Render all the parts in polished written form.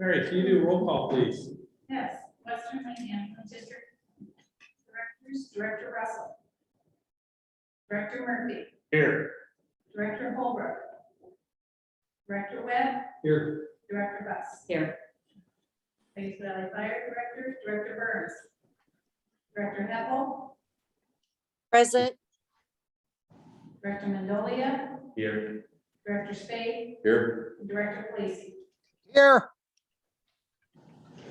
Mary, can you do a roll call, please? Yes, Western Financial District Directors, Director Russell, Director Murphy, Here. Director Holbrook, Director Webb, Here. Director Buss. Here. Thanks Valley Fire Director, Director Burns, Director Heppel, Present. Director Mendolia, Here. Director Spade, Here. and Director Polisi. Here.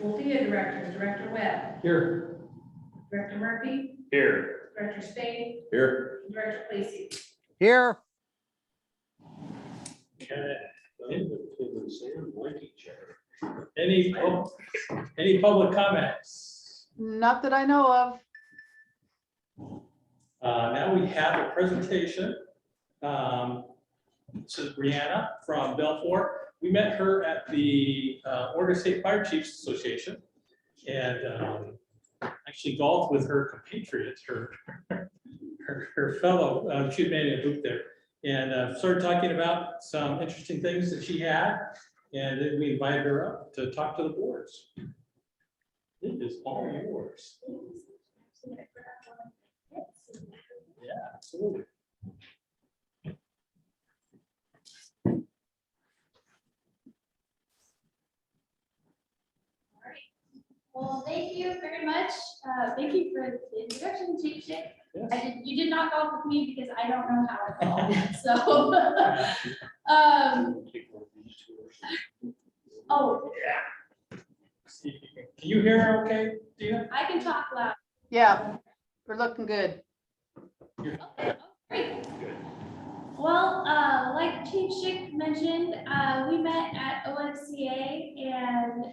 WLFEA Directors, Director Webb, Here. Director Murphy, Here. Director Spade, Here. and Director Polisi. Here. Okay. Any public comments? Not that I know of. Now we have a presentation. This is Brianna from Belfort. We met her at the Oregon State Fire Chiefs Association and actually golfed with her compatriot, her fellow, she made a hoop there, and started talking about some interesting things that she had. And then we invited her up to talk to the boards. It is all yours. Yeah, absolutely. Well, thank you very much. Thank you for the introduction, Chief Chick. Yes. You did not golf with me because I don't know how to golf. So, oh, Yeah. See if you can you hear her okay, Dina? I can talk loud. Yeah, we're looking good. Okay, oh, great. Good. Well, like Chief Chick mentioned, we met at WLFEA and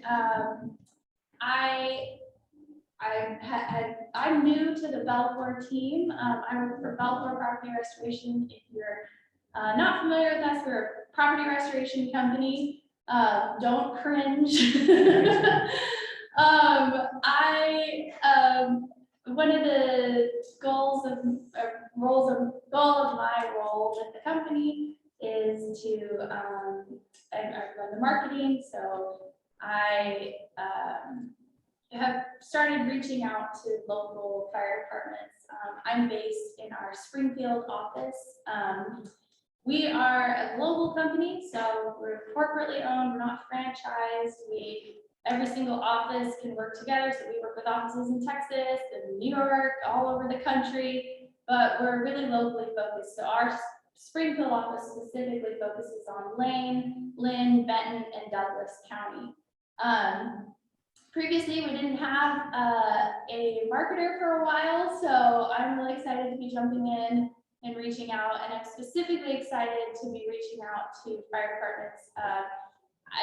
I'm new to the Belfort team. I work for Belfort Property Restoration. If you're not familiar with us, we're a property restoration company. Don't cringe. One of the goal of my role with the company is to I run the marketing. So I have started reaching out to local fire departments. I'm based in our Springfield office. We are a global company, so we're corporately owned, we're not franchised. Every single office can work together, so we work with offices in Texas and New York, all over the country, but we're really locally focused. So our Springfield office specifically focuses on Lane, Lynn, Benton, and Douglas County. Previously, we didn't have a marketer for a while, so I'm really excited to be jumping in and reaching out, and I'm specifically excited to be reaching out to fire departments.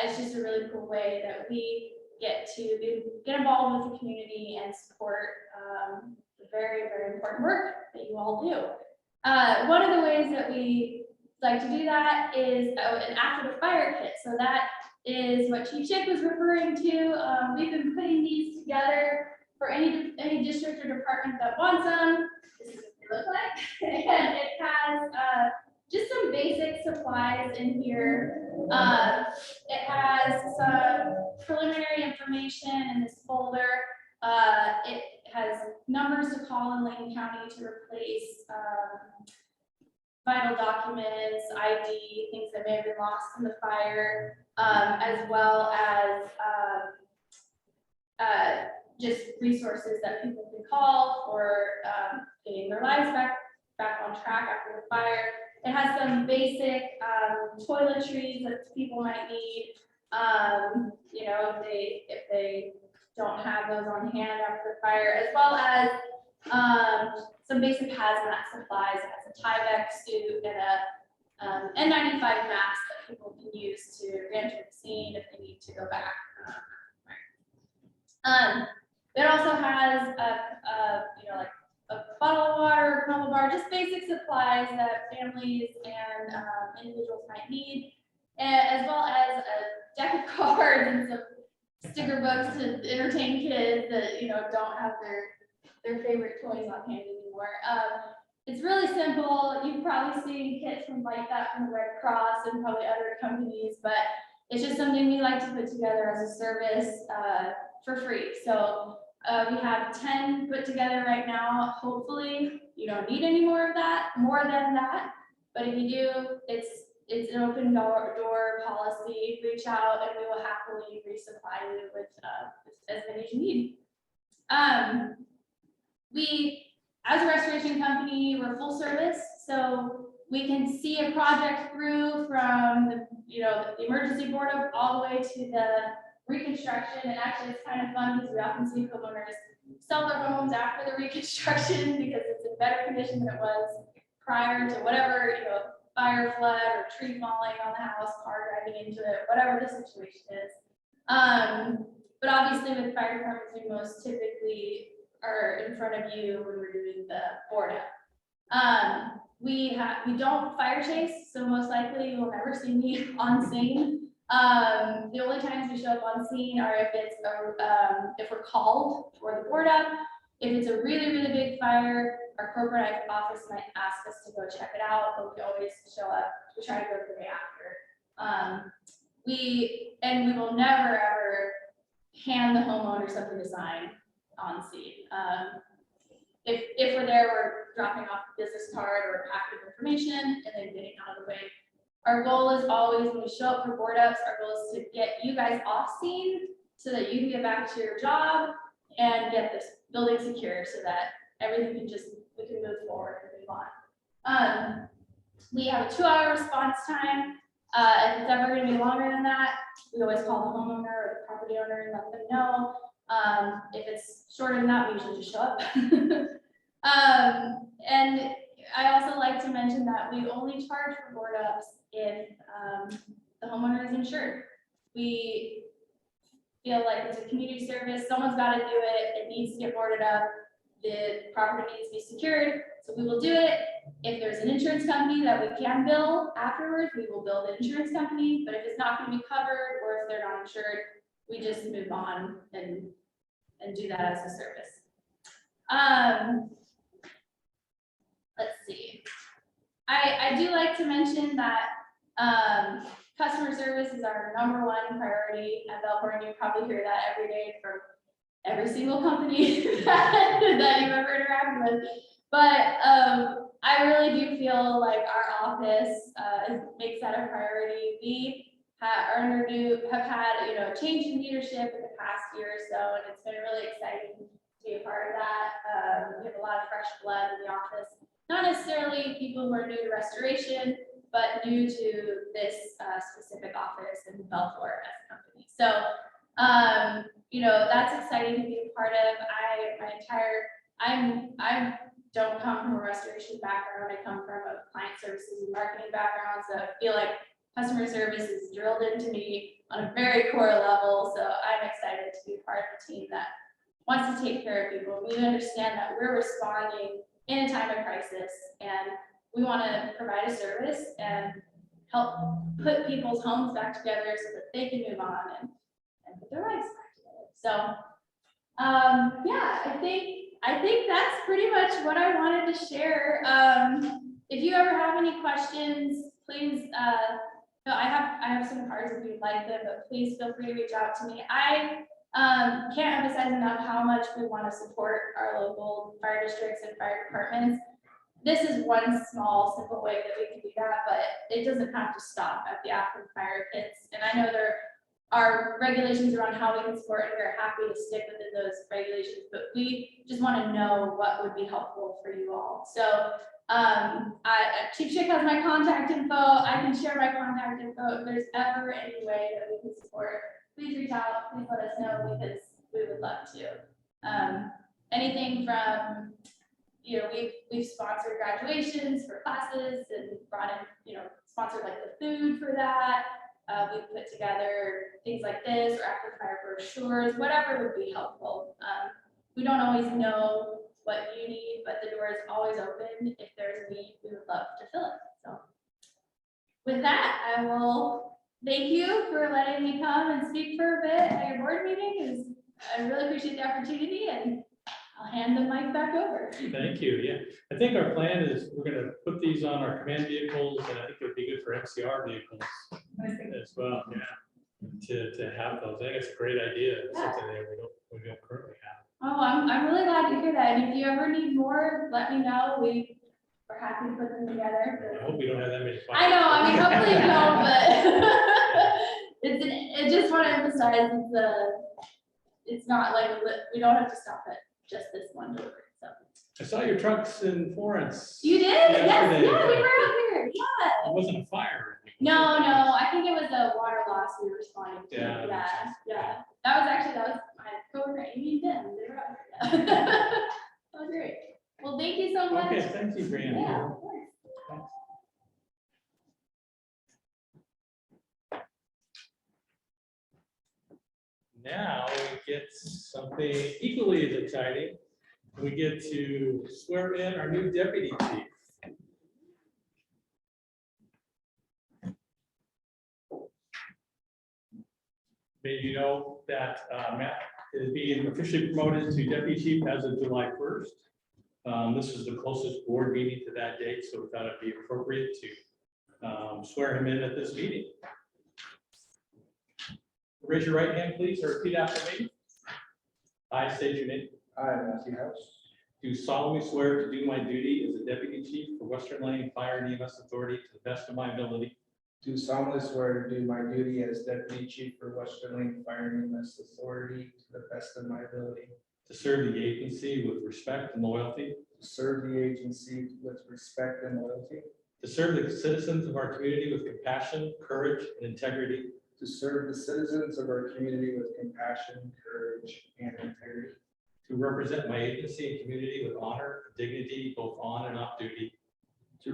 It's just a really cool way that we get involved with the community and support the very, very important work that you all do. One of the ways that we like to do that is an after the fire kit. So that is what Chief Chick was referring to. We've been putting these together for any district or department that wants them. This is what they look like. And it has just some basic supplies in here. It has some preliminary information in this folder. It has numbers to call in Lane County to replace vital documents, ID, things that may have been lost in the fire, as well as just resources that people can call for getting their lives back on track after the fire. It has some basic toiletries that people might need. You know, if they don't have those on hand after the fire, as well as some basic hazmat supplies. It has a Tyvek suit and a N95 mask that people can use to re-enter the scene if they need to go back. It also has like a bottle of water, granola bar, just basic supplies that families and individuals might need, as well as a deck of cards and some sticker books to entertain kids that don't have their favorite toys on hand anymore. It's really simple. You've probably seen kits from like that from the Red Cross and probably other companies, but it's just something we like to put together as a service for free. So we have 10 put together right now. Hopefully you don't need any more than that. But if you do, it's an open door policy. Reach out and we will happily resupply you with as many as you need. We, as a restoration company, we're full service, so we can see a project through from the emergency board up all the way to the reconstruction. And actually, it's kind of fun because we often see homeowners sell their homes after the reconstruction because it's in better condition than it was prior to whatever, fire, flood, or tree falling on the house, car driving into it, whatever the situation is. But obviously with fire departments, we most typically are in front of you when we're doing the board up. We don't fire chase, so most likely you'll never see me on scene. The only times we show up on scene are if it's if we're called for the board up. If it's a really, really big fire, our corporate office might ask us to go check it out, but we always show up. We try to go the day after. We will never ever hand the homeowner something to sign on scene. If we're there, we're dropping off a business card or a packet of information and then getting out of the way. Our goal is always, when we show up for board ups, our goal is to get you guys off scene so that you can get back to your job and get this building secure so that everything we can move forward and move on. We have a 2-hour response time. If it's ever going to be longer than that, we always call the homeowner or the property owner and let them know. If it's shorter than that, we usually just show up. And I also like to mention that we only charge for board ups if the homeowner is insured. We feel like it's a community service. Someone's got to do it. It needs to get boarded up. The property needs to be secured. So we will do it. If there's an insurance company that we can bill afterwards, we will bill the insurance company. But if it's not going to be covered or if they're not insured, we just move on and do that as a service. Let's see. I do like to mention that customer service is our #1 priority at Belport, and you probably hear that every day from every single company that you've ever interacted with. But I really do feel like our office makes that a priority. We have had a change in leadership in the past year or so, and it's been really exciting to be a part of that. We have a lot of fresh blood in the office, not necessarily people who are new to restoration, but new to this specific office in Belfort as a company. So that's exciting to be a part of. I don't come from a restoration background. I come from a client services and marketing background, so I feel like customer service is drilled into me on a very core level. So I'm excited to be part of a team that wants to take care of people. We understand that we're responding in a time of crisis, and we want to provide a service and help put people's homes back together so that they can move on and put their lives back together. So yeah, I think that's pretty much what I wanted to share. If you ever have any questions, please, I have some cards if you'd like them, but please feel free to reach out to me. I can't emphasize enough how much we want to support our local fire districts and fire departments. This is one small, simple way that we can do that, but it doesn't have to stop at the after fire kits. And I know there are regulations around how we can support, and we're happy to stick within those regulations, but we just want to know what would be helpful for you all. So Chief Chick has my contact info. I can share my contact info. If there's ever any way that we can support, please reach out, please let us know, because we would love to. Anything from, we've sponsored graduations for classes and brought in, sponsored like the food for that. We've put together things like this or after fire brochures, whatever would be helpful. We don't always know what you need, but the door is always open. If there's a need, we would love to fill it. So with that, I will thank you for letting me come and speak for a bit at your board meeting. I really appreciate the opportunity, and I'll hand the mic back over. Thank you. Yeah, I think our plan is we're going to put these on our command vehicles, and I think it would be good for MCR vehicles as well. Yeah. to have those. I think it's a great idea. It's something that we don't currently have. Oh, I'm really glad to hear that. And if you ever need more, let me know. We're happy to put them together. I hope we don't have that many. I know, I mean, hopefully you don't, but I just want to emphasize it's not like, we don't have to stop at just this one delivery, so. I saw your trucks in Florence. You did? Yes, Yesterday. yeah, we were out here, yeah. It wasn't a fire. No, I think it was a water loss we were responding to. Yeah, that makes sense. Yeah. That was my coworker Amy and Tim. They were out here. Yeah. That was great. Well, thank you so much. Okay, thank you, Brianna. Yeah, of course. Thanks. Now we get something equally as exciting. We get to swear in our new deputy chief. Maybe you know that Matt is being officially promoted to deputy chief as of July 1st. This is the closest board meeting to that date, so we thought it'd be appropriate to swear him in at this meeting. Raise your right hand, please, or repeat after me. I state your name. I, Matthew House, Do solemnly swear to do my duty as a deputy chief for Western Lane Fire and EMS Authority to the best of my ability. do solemnly swear to do my duty as Deputy Chief for Western Lane Fire and EMS Authority to the best of my ability, To serve the agency with respect and loyalty. to serve the agency with respect and loyalty, To serve the citizens of our community with compassion, courage, and integrity. to serve the citizens of our community with compassion, courage, and integrity, To represent my agency and community with honor and dignity, both on and off duty. to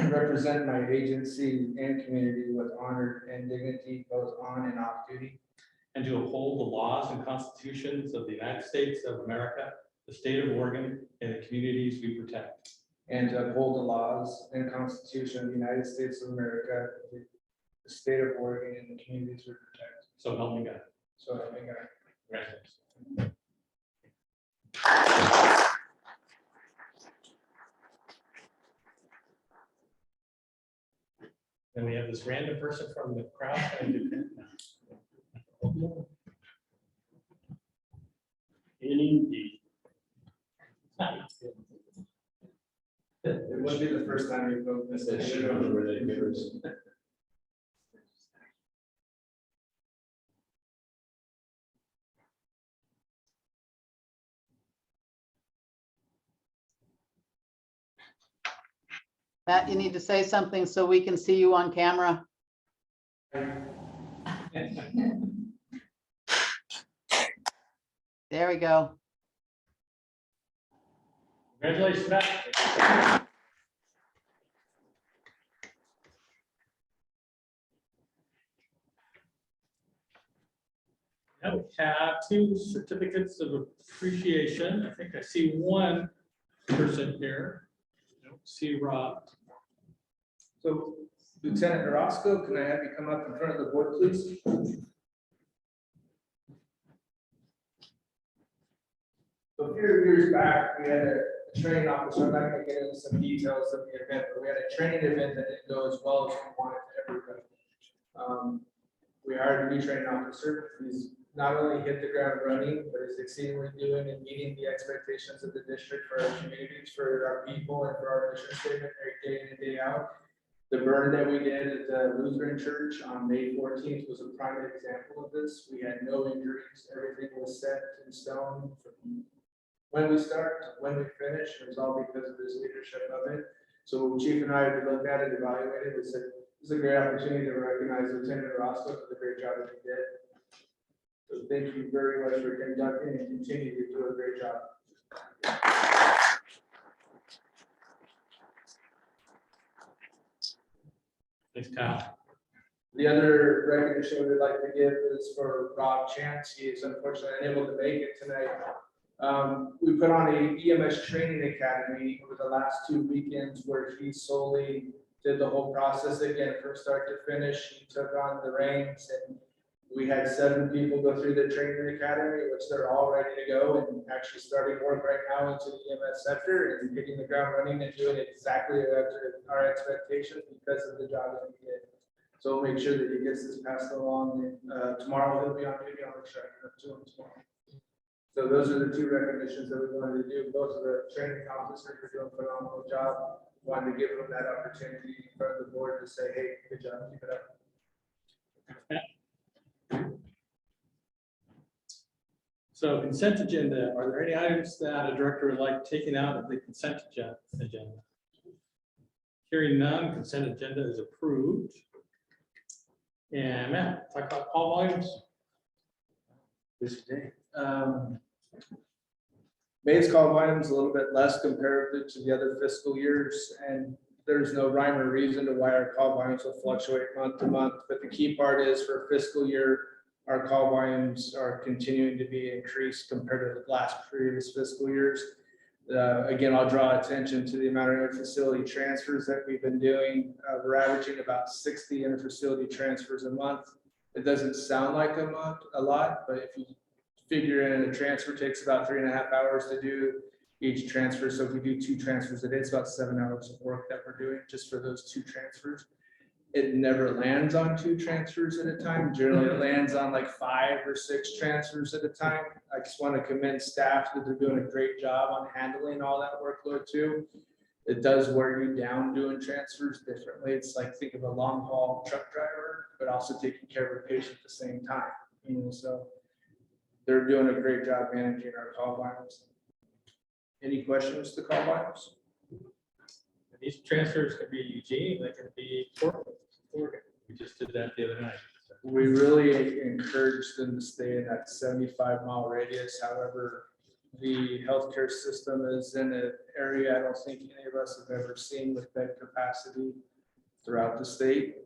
represent my agency and community with honor and dignity both on and off duty, And to uphold the laws and constitutions of the United States of America, the state of Oregon, and the communities we protect. and to uphold the laws and Constitution of the United States of America, the state of Oregon, and the communities we protect. So help me God. So help me God. Congratulations. Then we have this random person from the crowd. Indeed. It wouldn't be the first time you've voted this. Matt, you need to say something so we can see you on camera. There we go. Congratulations, Matt. Now we have 2 certificates of appreciation. I think I see one person here. I don't see Rob. So Lieutenant Orozco, can I have you come up in front of the board, please? So a few years back, we had a training officer, I'm not gonna get into some details of the event, but we had a training event that didn't go as well as we wanted to ever go. We hired a new training officer. He's not only hit the ground running, but is exceedingly doing and meeting the expectations of the district for our communities, for our people, and for our mission statement every day in and day out. The burn that we did at the Lutheran Church on May 14th was a prime example of this. We had no injuries. Everything was set in stone from when we start to when we finish. It was all because of this leadership of it. So Chief and I, we looked at it, evaluated, we said, this is a great opportunity to recognize Lieutenant Orozco for the great job that he did. So thank you very much for conducting and continue to do a great job. Thanks, Kyle. The other recognition we'd like to give is for Rob Chance. He is unfortunately unable to make it tonight. We put on a EMS training academy over the last 2 weekends where he solely did the whole process again from start to finish. He took on the reins, and we had 7 people go through the training academy, which they're all ready to go and actually starting work right now into the EMS sector and hitting the ground running and doing exactly our expectations because of the job that he did. So we'll make sure that he gets this passed along. Tomorrow he'll be on duty on the track to him tomorrow. So those are the two recognitions that we wanted to do. Both of the training officers are doing a phenomenal job. Wanted to give them that opportunity in front of the board to say, hey, good job, keep it up. So consent agenda, are there any items that a director would like taken out of the consent agenda? Hearing none, consent agenda is approved. And Matt, talk about call volumes. This day. May's call volume is a little bit less comparative to the other fiscal years, and there's no rhyme or reason to why our call volumes will fluctuate month to month. But the key part is for fiscal year, our call volumes are continuing to be increased compared to the last previous fiscal years. Again, I'll draw attention to the amount of interfacility transfers that we've been doing. We're averaging about 60 interfacility transfers a month. It doesn't sound like a lot, but if you figure in a transfer takes about 3.5 hours to do each transfer. So if we do 2 transfers a day, it's about 7 hours of work that we're doing just for those 2 transfers. It never lands on 2 transfers at a time. Generally, it lands on like 5 or 6 transfers at a time. I just want to commend staff that they're doing a great job on handling all that workload too. It does wear you down doing transfers differently. It's like, think of a long haul truck driver, but also taking care of a patient at the same time. So they're doing a great job managing our call volumes. Any questions to call volumes? These transfers can be Eugene, they can be Portland. We just did that the other night. We really encourage them to stay in that 75-mile radius. However, the healthcare system is in an area I don't think any of us have ever seen with bed capacity throughout the state.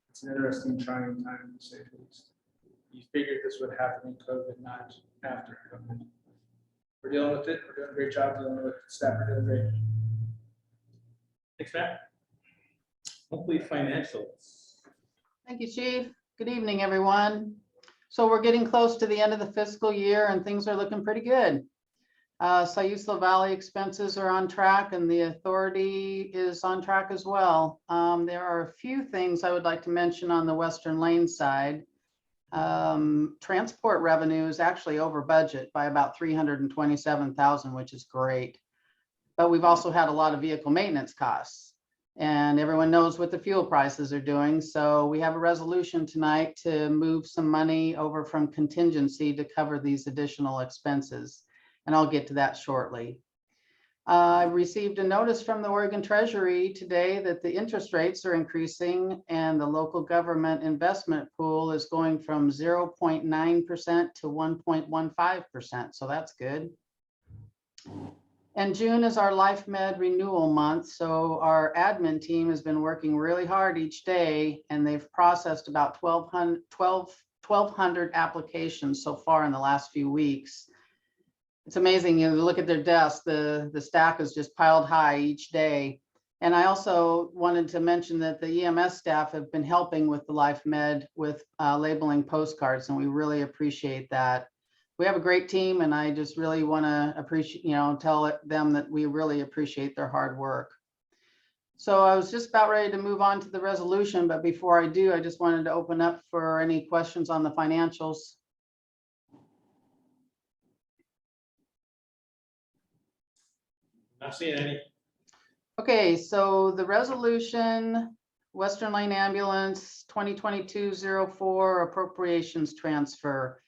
It's an interesting, trying time to say the least. You figured this would happen in COVID, not after COVID. We're dealing with it. We're doing a great job dealing with it. Staff are doing great. Thanks, Matt. Hopefully financials. Thank you, Chief. Good evening, everyone. So we're getting close to the end of the fiscal year and things are looking pretty good. Sayusla Valley expenses are on track and the authority is on track as well. There are a few things I would like to mention on the Western Lane side. Transport revenue is actually over budget by about $327,000, which is great. But we've also had a lot of vehicle maintenance costs and everyone knows what the fuel prices are doing. So we have a resolution tonight to move some money over from contingency to cover these additional expenses. And I'll get to that shortly. I received a notice from the Oregon Treasury today that the interest rates are increasing and the local government investment pool is going from 0.9% to 1.15%. So that's good. And June is our LifeMed renewal month. So our admin team has been working really hard each day and they've processed about 1,200 applications so far in the last few weeks. It's amazing, you look at their desks, the stack is just piled high each day. And I also wanted to mention that the EMS staff have been helping with the LifeMed with labeling postcards, and we really appreciate that. We have a great team, and I just really want to appreciate, tell them that we really appreciate their hard work. So I was just about ready to move on to the resolution, but before I do, I just wanted to open up for any questions on the financials. Not seeing any. Okay, so the resolution, Western Lane Ambulance 2022-04 appropriations transfer.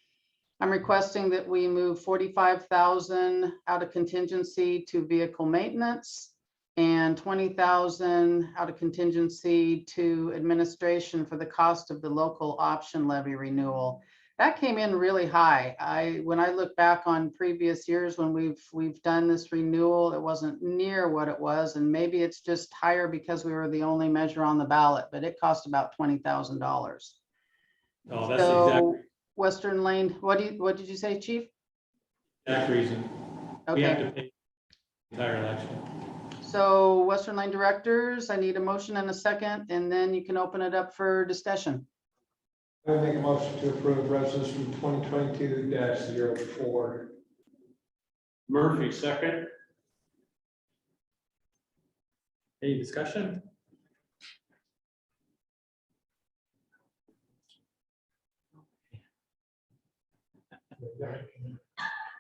I'm requesting that we move $45,000 out of contingency to vehicle maintenance and $20,000 out of contingency to administration for the cost of the local option levy renewal. That came in really high. When I look back on previous years when we've done this renewal, it wasn't near what it was, and maybe it's just higher because we were the only measure on the ballot, but it cost about $20,000. Oh, that's the exact. Western Lane, what did you say, Chief? Exact reason. We have Okay, to pay the entire election. so Western Lane directors, I need a motion and a second, and then you can open it up for discussion. I would make a motion to approve resolution 2022-04. Murphy, second. Any discussion?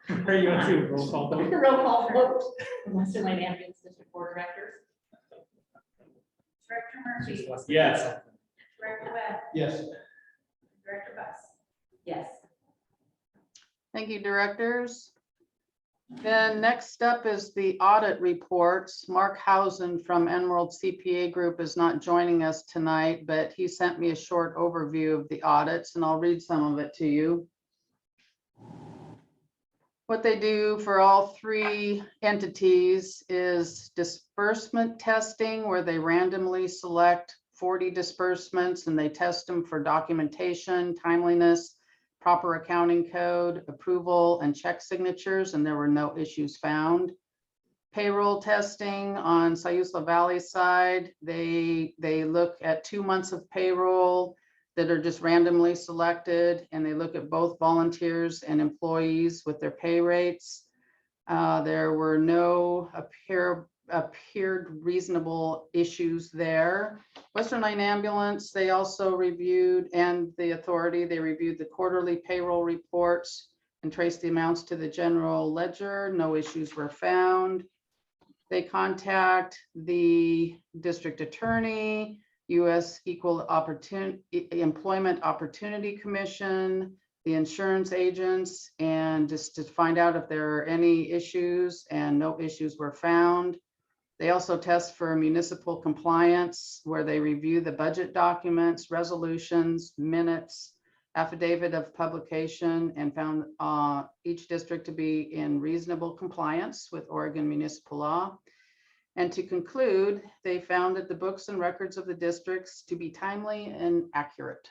Are you going to roll call vote? Roll call vote. Western Lane Ambulance District Board of Directors. Director Murphy, Yes. Director Webb, Yes. Director Bus. Yes. Thank you, directors. Then next up is the audit reports. Mark Hausen from Emerald CPA Group is not joining us tonight, but he sent me a short overview of the audits, and I'll read some of it to you. What they do for all three entities is disbursement testing, where they randomly select 40 disbursements and they test them for documentation, timeliness, proper accounting code, approval, and check signatures, and there were no issues found. Payroll testing on Sayusla Valley side, they look at 2 months of payroll that are just randomly selected, and they look at both volunteers and employees with their pay rates. There were no appeared reasonable issues there. Western Line Ambulance, they also reviewed, and the authority, they reviewed the quarterly payroll reports and traced the amounts to the general ledger. No issues were found. They contact the district attorney, U.S. Employment Opportunity Commission, the insurance agents, and just to find out if there are any issues, and no issues were found. They also test for municipal compliance, where they review the budget documents, resolutions, minutes, affidavit of publication, and found each district to be in reasonable compliance with Oregon municipal law. And to conclude, they found that the books and records of the districts to be timely and accurate.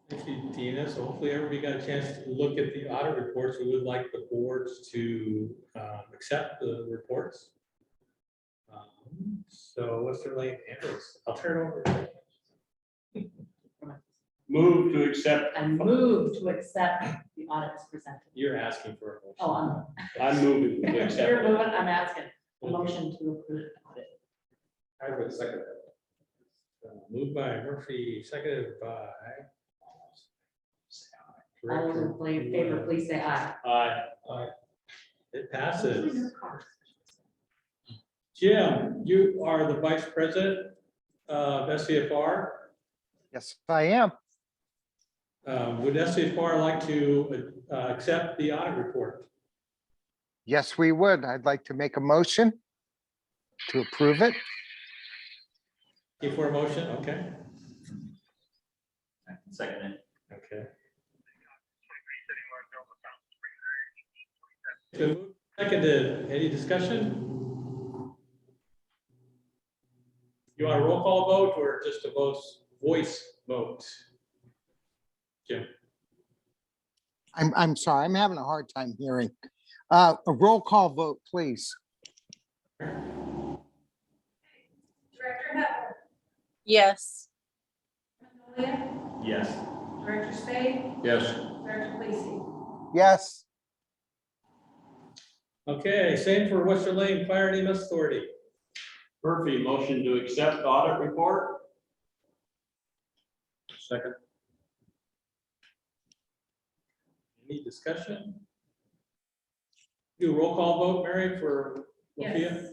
Thank you, Dina. So hopefully everybody got a chance to look at the audit reports. We would like the boards to accept the reports. So Western Lane Ambulance, I'll turn it over. Move to accept. I move to accept the audit as presented. You're asking for a motion. Oh, I'm moving to accept. you're moving, I'm asking. A motion to approve the audit. I would second that. Moved by Murphy, seconded by. All those in favor, please say aye. Aye. It passes. Jim, you are the vice president of SVFR. Yes, I am. Would SVFR like to accept the audit report? Yes, we would. I'd like to make a motion to approve it. Before a motion, okay, Second it. okay. So moved, seconded, any discussion? You want a roll call vote or just a voice vote? Jim? I'm sorry, I'm having a hard time hearing. A roll call vote, please. Director Hubbard, Yes. Magnolia, Yes. Director Spade, Yes. Director Lacy. Yes. Okay, same for Western Lane Fire and EMS Authority. Murphy, motion to accept audit report. Second. Any discussion? Do a roll call vote, Mary, for WLFEA? Yes.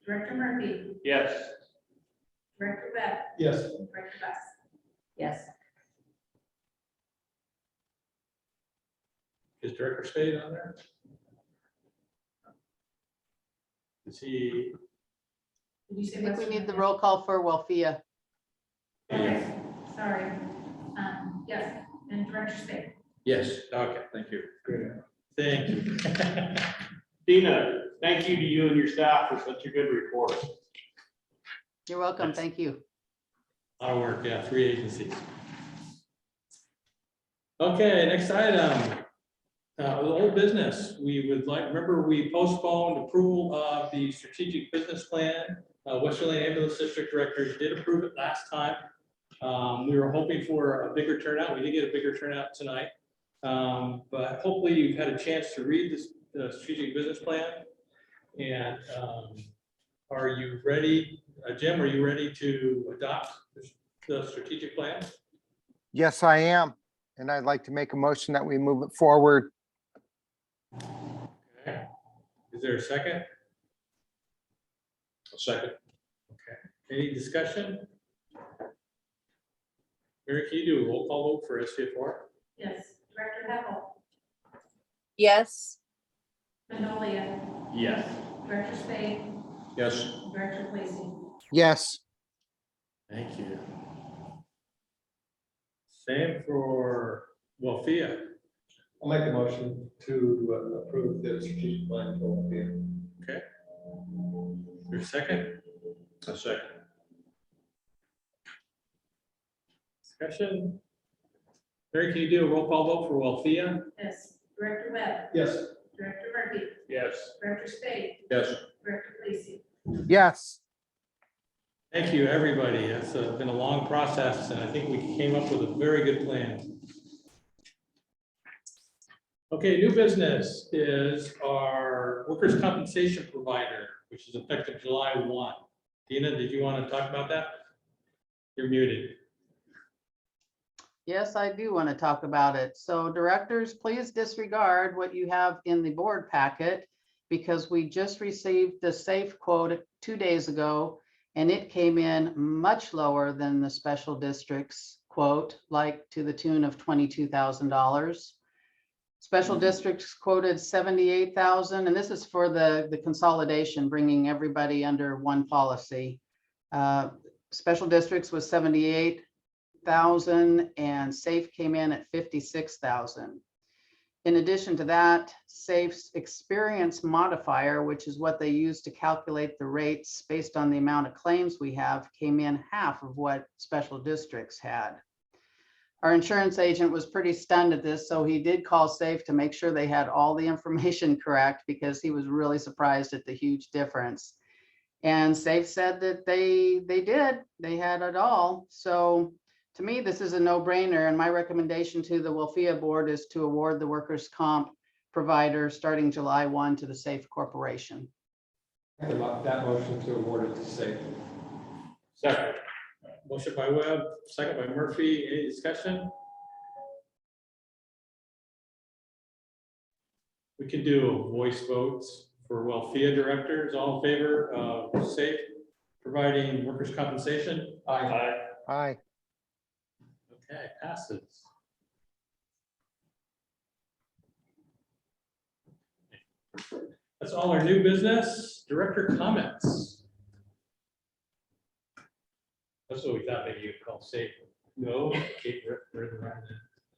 Director Murphy, Yes. Director Webb, Yes. Director Bus. Yes. Is Director Spade on there? Is he? Did you say? I think we Western need the Lane? roll call for WLFEA. Okay, sorry. Yes, and Director Spade. Yes. Okay, thank you. Thank you. Dina, thank you to you and your staff for such a good report. You're welcome. Thank you. Our work, yeah, 3 agencies. Okay, next item. Old business. We would like, remember we postponed approval of the strategic business plan. Western Lane Ambulance District Directors did approve it last time. We were hoping for a bigger turnout. We did get a bigger turnout tonight. But hopefully you've had a chance to read this strategic business plan. And are you ready, Jim, are you ready to adopt the strategic plan? Yes, I am. and I'd like to make a motion that we move it forward. Okay. Is there a second? A second. Okay. Any discussion? Mary, can you do a roll call vote for SVFR? Yes. Director Heppel, Yes. Magnolia, Yes. Director Spade, Yes. Director Lacy. Yes, Thank you. Same for WLFEA. I'll make a motion to approve the strategic plan for WLFEA. Okay. Is there a second? A second. Discussion? Mary, can you do a roll call vote for WLFEA? Yes. Director Webb, Yes. Director Murphy, Yes. Director Spade, Yes. Director Lacy. yes. Thank you, everybody. It's been a long process, and I think we came up with a very good plan. Okay, new business is our workers' compensation provider, which is effective July 1. Dina, did you want to talk about that? You're muted. Yes, I do want to talk about it. So directors, please disregard what you have in the board packet because we just received the SAFE quote 2 days ago, and it came in much lower than the special districts quote, like to the tune of $22,000. Special districts quoted 78,000, and this is for the consolidation, bringing everybody under one policy. Special districts was 78,000 and SAFE came in at 56,000. In addition to that, SAFE's experience modifier, which is what they use to calculate the rates based on the amount of claims we have, came in half of what special districts had. Our insurance agent was pretty stunned at this, so he did call SAFE to make sure they had all the information correct because he was really surprised at the huge difference. And SAFE said that they had it all. So to me, this is a no-brainer, and my recommendation to the WLFEA board is to award the workers' comp provider starting July 1 to the SAFE Corporation. That motion to award it to SAFE. Second. Motion by Webb, second by Murphy. Any discussion? We can do voice votes for WLFEA directors. All in favor of SAFE providing workers' compensation? Aye. Aye. Okay, passes. That's all our new business. Director comments. That's what we thought maybe you'd call SAFE. No. Kate,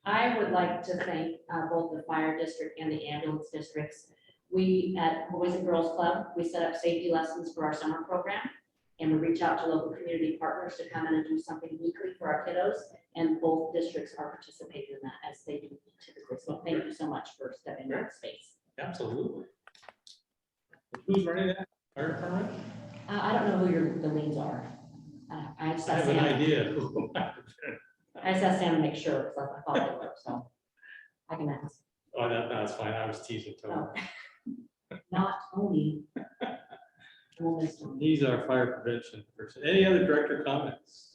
I would like to thank both the fire district and the ambulance districts. We at Boys and Girls Club, we set up safety lessons for our summer program. And we reach out to local community partners to come in and do something weekly for our kiddos. And both districts are participating in that as they do typically. So thank you so much for stepping in that space. Absolutely. Who's running that? Fire department? I don't know who the leads are. I just I asked have an Sam. idea. I just asked Sam to make sure, because I thought they were, so I can ask. Oh, that's fine. I was teasing Tony. Oh. Not Tony. We'll miss Tony. He's our fire prevention person. Any other director comments?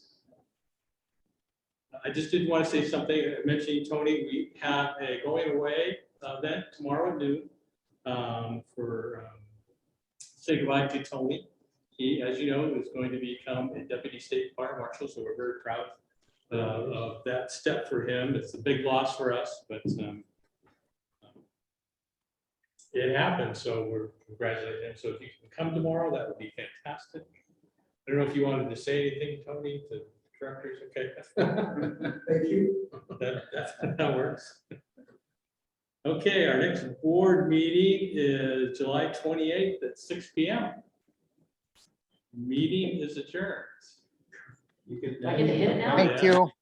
I just did want to say something, mentioning Tony, we have a going away event tomorrow at noon for say goodbye to Tony. He, as you know, is going to become a deputy state fire marshal, so we're very proud of that step for him. It's a big loss for us, but it happened, so we're congratulating him. So if you can come tomorrow, that would be fantastic. I don't know if you wanted to say anything, Tony, to directors. Okay. Thank you. That works. Okay, our next board meeting is July 28th at 6 p.m. Meeting is adjourned. You can. Do I get to hit it now? Thank you.